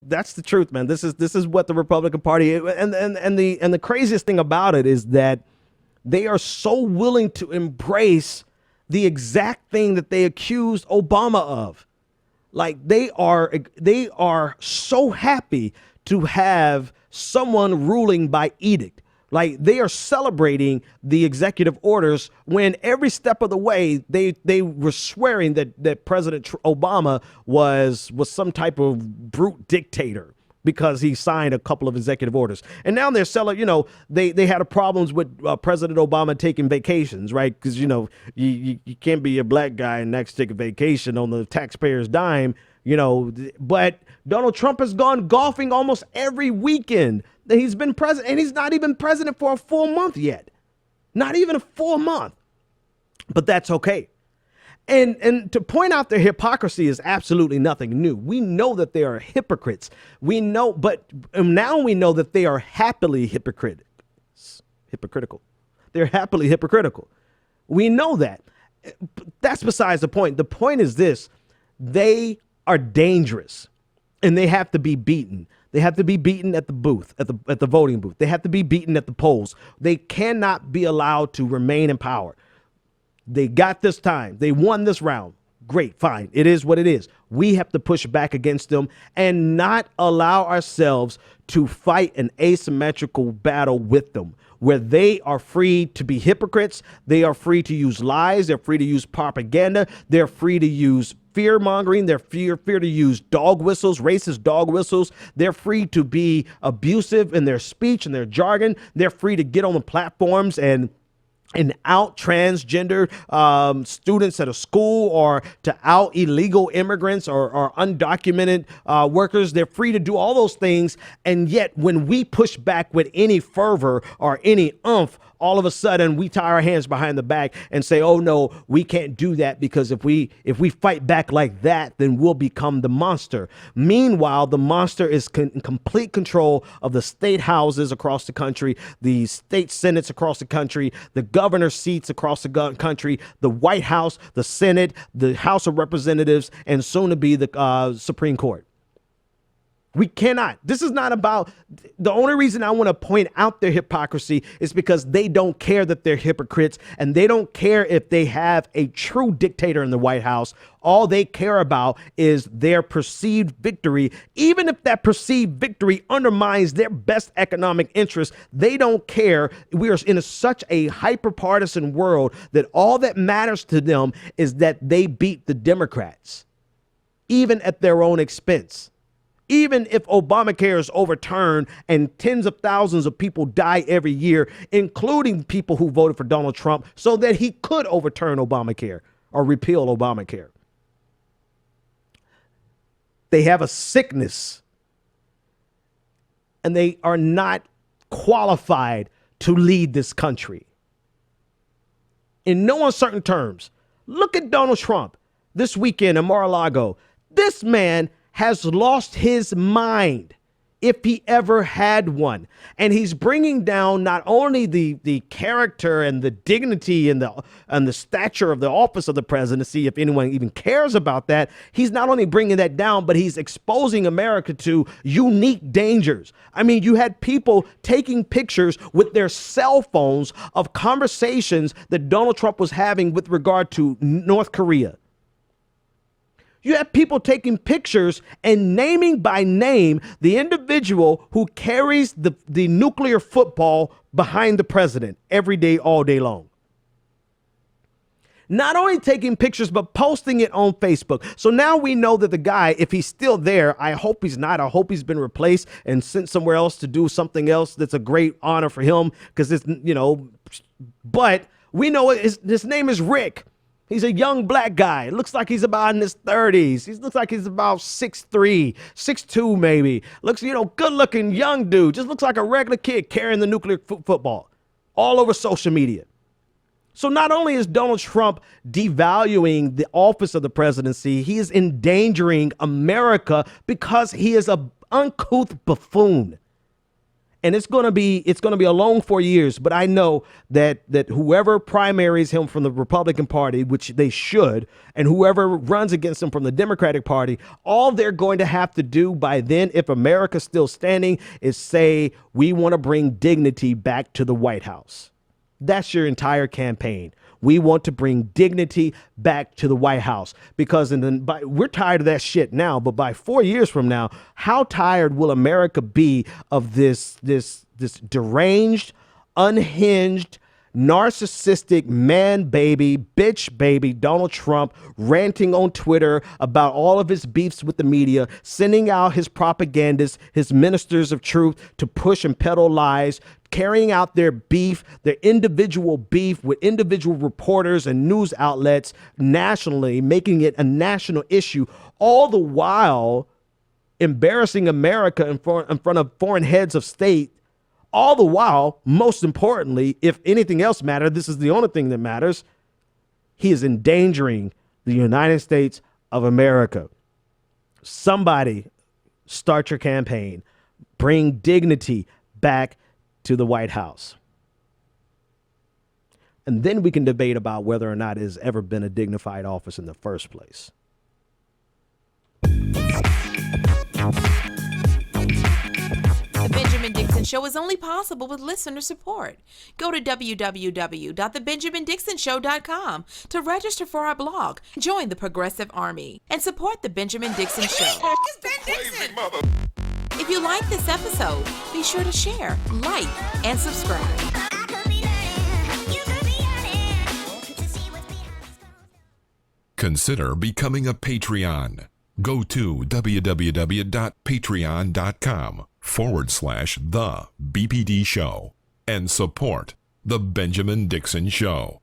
That's the truth, man. This is what the Republican Party, and the craziest thing about it is that they are so willing to embrace the exact thing that they accused Obama of. Like they are so happy to have someone ruling by edict. Like they are celebrating the executive orders when every step of the way they were swearing that President Obama was some type of brute dictator because he signed a couple of executive orders. And now they're selling, they had a problems with President Obama taking vacations, right? Because, you can't be a black guy and next take a vacation on the taxpayer's dime, but Donald Trump has gone golfing almost every weekend that he's been president, and he's not even president for a full month yet. Not even a full month. But that's okay. And to point out their hypocrisy is absolutely nothing new. We know that they are hypocrites. We know, but now we know that they are happily hypocritical. They're happily hypocritical. We know that. That's besides the point. The point is this: they are dangerous, and they have to be beaten. They have to be beaten at the booth, at the voting booth. They have to be beaten at the polls. They cannot be allowed to remain in power. They got this time. They won this round. Great, fine. It is what it is. We have to push back against them and not allow ourselves to fight an asymmetrical battle with them, where they are free to be hypocrites. They are free to use lies. They're free to use propaganda. They're free to use fear mongering. They're free to use dog whistles, racist dog whistles. They're free to be abusive in their speech and their jargon. They're free to get on the platforms and out transgender students at a school, or to out illegal immigrants or undocumented workers. They're free to do all those things. And yet when we push back with any fervor or any oomph, all of a sudden we tie our hands behind the back and say, oh no, we can't do that, because if we fight back like that, then we'll become the monster. Meanwhile, the monster is in complete control of the state houses across the country, the state senates across the country, the governor seats across the country, the White House, the Senate, the House of Representatives, and soon to be the Supreme Court. We cannot. This is not about. The only reason I want to point out their hypocrisy is because they don't care that they're hypocrites, and they don't care if they have a true dictator in the White House. All they care about is their perceived victory. Even if that perceived victory undermines their best economic interests, they don't care. We are in such a hyper-partisan world that all that matters to them is that they beat the Democrats, even at their own expense. Even if Obamacare is overturned and tens of thousands of people die every year, including people who voted for Donald Trump so that he could overturn Obamacare or repeal Obamacare. They have a sickness, and they are not qualified to lead this country. In no uncertain terms, look at Donald Trump this weekend in Mar-a-Lago. This man has lost his mind, if he ever had one. And he's bringing down not only the character and the dignity and the stature of the office of the presidency, if anyone even cares about that. He's not only bringing that down, but he's exposing America to unique dangers. I mean, you had people taking pictures with their cell phones of conversations that Donald Trump was having with regard to North Korea. You have people taking pictures and naming by name the individual who carries the nuclear football behind the president every day, all day long. Not only taking pictures, but posting it on Facebook. So now we know that the guy, if he's still there, I hope he's not. I hope he's been replaced and sent somewhere else to do something else. That's a great honor for him, because it's, but we know his name is Rick. He's a young black guy. Looks like he's about in his 30s. He looks like he's about 6'3", 6'2", maybe. Looks, good looking young dude. Just looks like a regular kid carrying the nuclear football all over social media. So not only is Donald Trump devaluing the office of the presidency, he is endangering America because he is an uncouth buffoon. And it's gonna be a long 4 years, but I know that whoever primaries him from the Republican Party, which they should, and whoever runs against him from the Democratic Party, all they're going to have to do by then, if America's still standing, is say, we want to bring dignity back to the White House. That's your entire campaign. We want to bring dignity back to the White House, because we're tired of that shit now. But by 4 years from now, how tired will America be of this deranged, unhinged, narcissistic man baby, bitch baby Donald Trump ranting on Twitter about all of his beefs with the media, sending out his propagandists, his ministers of truth to push and peddle lies, carrying out their beef, their individual beef with individual reporters and news outlets nationally, making it a national issue, all the while embarrassing America in front of foreign heads of state. All the while, most importantly, if anything else matters, this is the only thing that matters, he is endangering the United States of America. Somebody start your campaign. Bring dignity back to the White House. And then we can debate about whether or not it has ever been a dignified office in the first place. The Benjamin Dixon Show is only possible with listener support. Go to www.thebenjamindixonshow.com to register for our blog, join the Progressive Army, and support The Benjamin Dixon Show. It's Ben Dixon! If you like this episode, be sure to share, like, and subscribe. Consider becoming a Patreon. Go to www.patreon.com/The BPD Show and support The Benjamin Dixon Show.